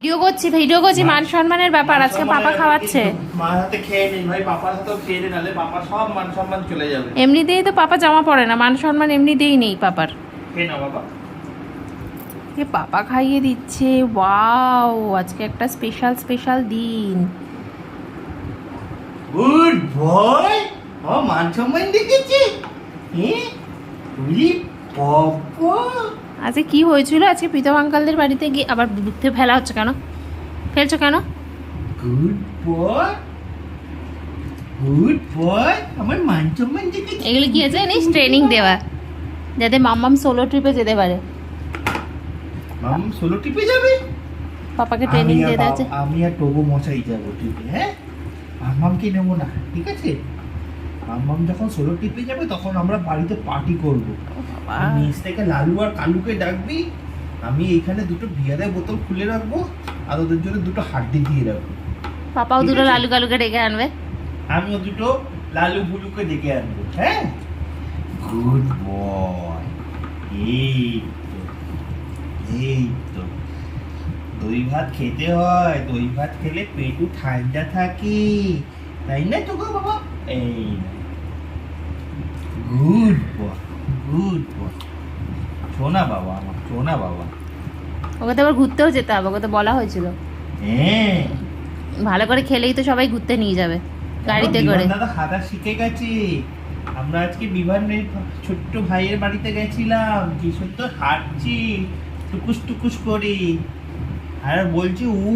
Video করছি মান সম্মানের ব্যাপার। আজকে পাপা খাওয়াচ্ছে। মার হাতে খেয়ে নিন ভাই, পাপার হাতেও খেয়ে নিন, নাহলে পাপা সব মান সম্মান চলে যাবে। এমনিতেই তো পাপা জামা পরে না, মান সম্মান এমনিতেই নেই পাপার। খেয়ে নাও বাবা। এ পাপা খাইয়ে দিচ্ছে। ওয়াও, আজকে একটা স্পেশাল দিন। Good boy. ও মান সম্মান দেখেছি। হ্যাঁ উলি পাপা। আজকে কি হয়েছিল? আজকে প্রীতম আঙ্কালদের বাড়িতে গিয়ে আবার বুঝতে ফেলা হচ্ছে কেন? ফেলছো কেন? গুড বয়, গুড বয়, আমার মান সম্মান দেখেছি। এগুলো কি আছে জানিস? ট্রেনিং দেওয়া, যাতে মাম্মাম সোলো ট্রিপে যেতে পারে। মাম সোলো টিপে যাবে। পাপাকে ট্রেনিং দিয়ে দেওয়া। আমি আর টগো মশাই যাবো টিপে। হ্যাঁ, মাম্মামকে নেবো না, ঠিক আছে? মাম্মাম যখন সোলো টিপে যাবে তখন আমরা বাড়িতে পার্টি করবো। নিচ থেকে লালু আর কালুকে ডাকবি, আমি এইখানে দুটো বিয়ারের বোতল খুলে রাখবো, আর ওদের জন্য দুটো হাড্ডি দিয়ে রাখবো। পাপাও দুটো লালু কালুকে ডেকে আনবে। আমিও দুটো লালু বুলুকে ডেকে আনবো। হ্যাঁ, গুড বয়। এই তো দই ভাত খেতে হয়, দই ভাত খেলে পেটু ঠান্ডা থাকে, তাই না তো গো বাবা? এই গুড বয়, গুড বয়, শোনা বাবা আমার, শোনা বাবা। ওকে তো আবার ঘুরতেও যেতে হবে, ওকে তো বলা হয়েছিল। হ্যাঁ, ভালো করে খেলেই তো সবাই ঘুরতে নিয়ে যাবে গাড়িতে করে। দাদা হাঁটা শিখে গেছে। আমরা আজকে বিভানের ছোট্ট ভাইয়ের বাড়িতে গেছিলাম, কি সুন্দর হাঁটছি টুকুস টুকুস করে, আর বলছি উ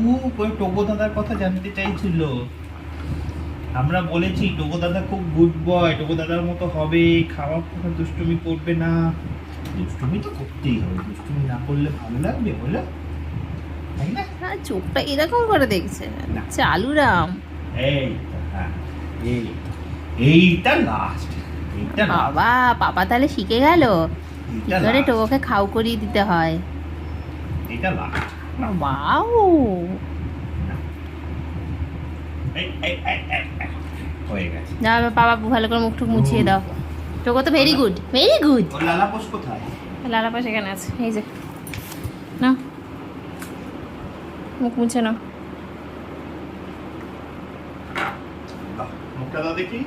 উ করে টোগো দাদার কথা জানতে চাইছিল। আমরা বলেছি টোগো দাদা খুব গুড বয়, টোগো দাদার মতো হবে, খাওয়া কোনো দুষ্টুমি করবে না। দুষ্টুমি তো করতেই হবে, দুষ্টুমি না করলে ভালো লাগবে বলো, তাই না? হ্যাঁ, চোখটা এরকম করে দেখছে চালুরাম। এই তো, হ্যাঁ, এইটা লাস্ট, এইটা লাস্ট, বাবা, পাপা তাহলে শিখে গেল কি এইটা করে last, টোকে খাও করিয়ে দিতে হয়। এইটা লাস্ট। ওয়াও, হয়ে গেছে। না বাবা, ভালো করে মুখ টুক মুছিয়ে দাও। টোকো তো ভেরি গুড, ভেরি গুড। ওর লালাপোষ কোথায়? লালাপা সেখানে আছে, এই যে না, মুখ মুছে নাও। বাহ, মুখটা দাও দেখি।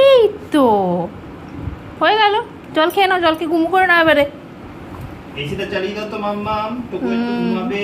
এই তো হয়ে গেল। জল খেয়ে নাও, জলকে ঘুম করে নাও এবারে। এসিটা চালিয়ে দাও তো মাম্মাম, টুকু একটু ঘুমাবে।